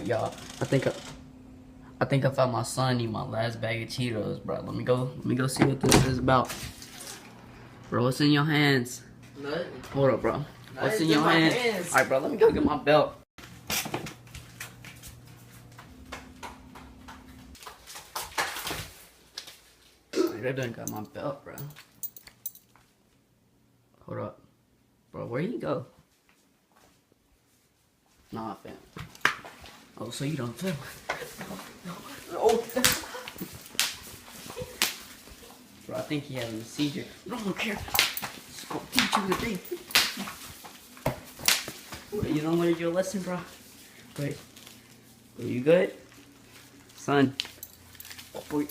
Alright, y'all. I think I found my son eat my last bag of Cheetos, bro. Let me go see what this is about. Bro, what's in your hands? Nothing. Hold up, bro. What's in Nothing's your my hands? Alright, bro, let me go get my belt. Alright, I done got my belt, bro. Hold up. Bro, where you go? Nah, fam. Oh, so you don't feel? Oh. Bro, I think he having a seizure. No, I don't care. Just gonna teach you the thing. Bro, you don't learn your lesson, bro? Wait. Are you good? Son. Oh, boy.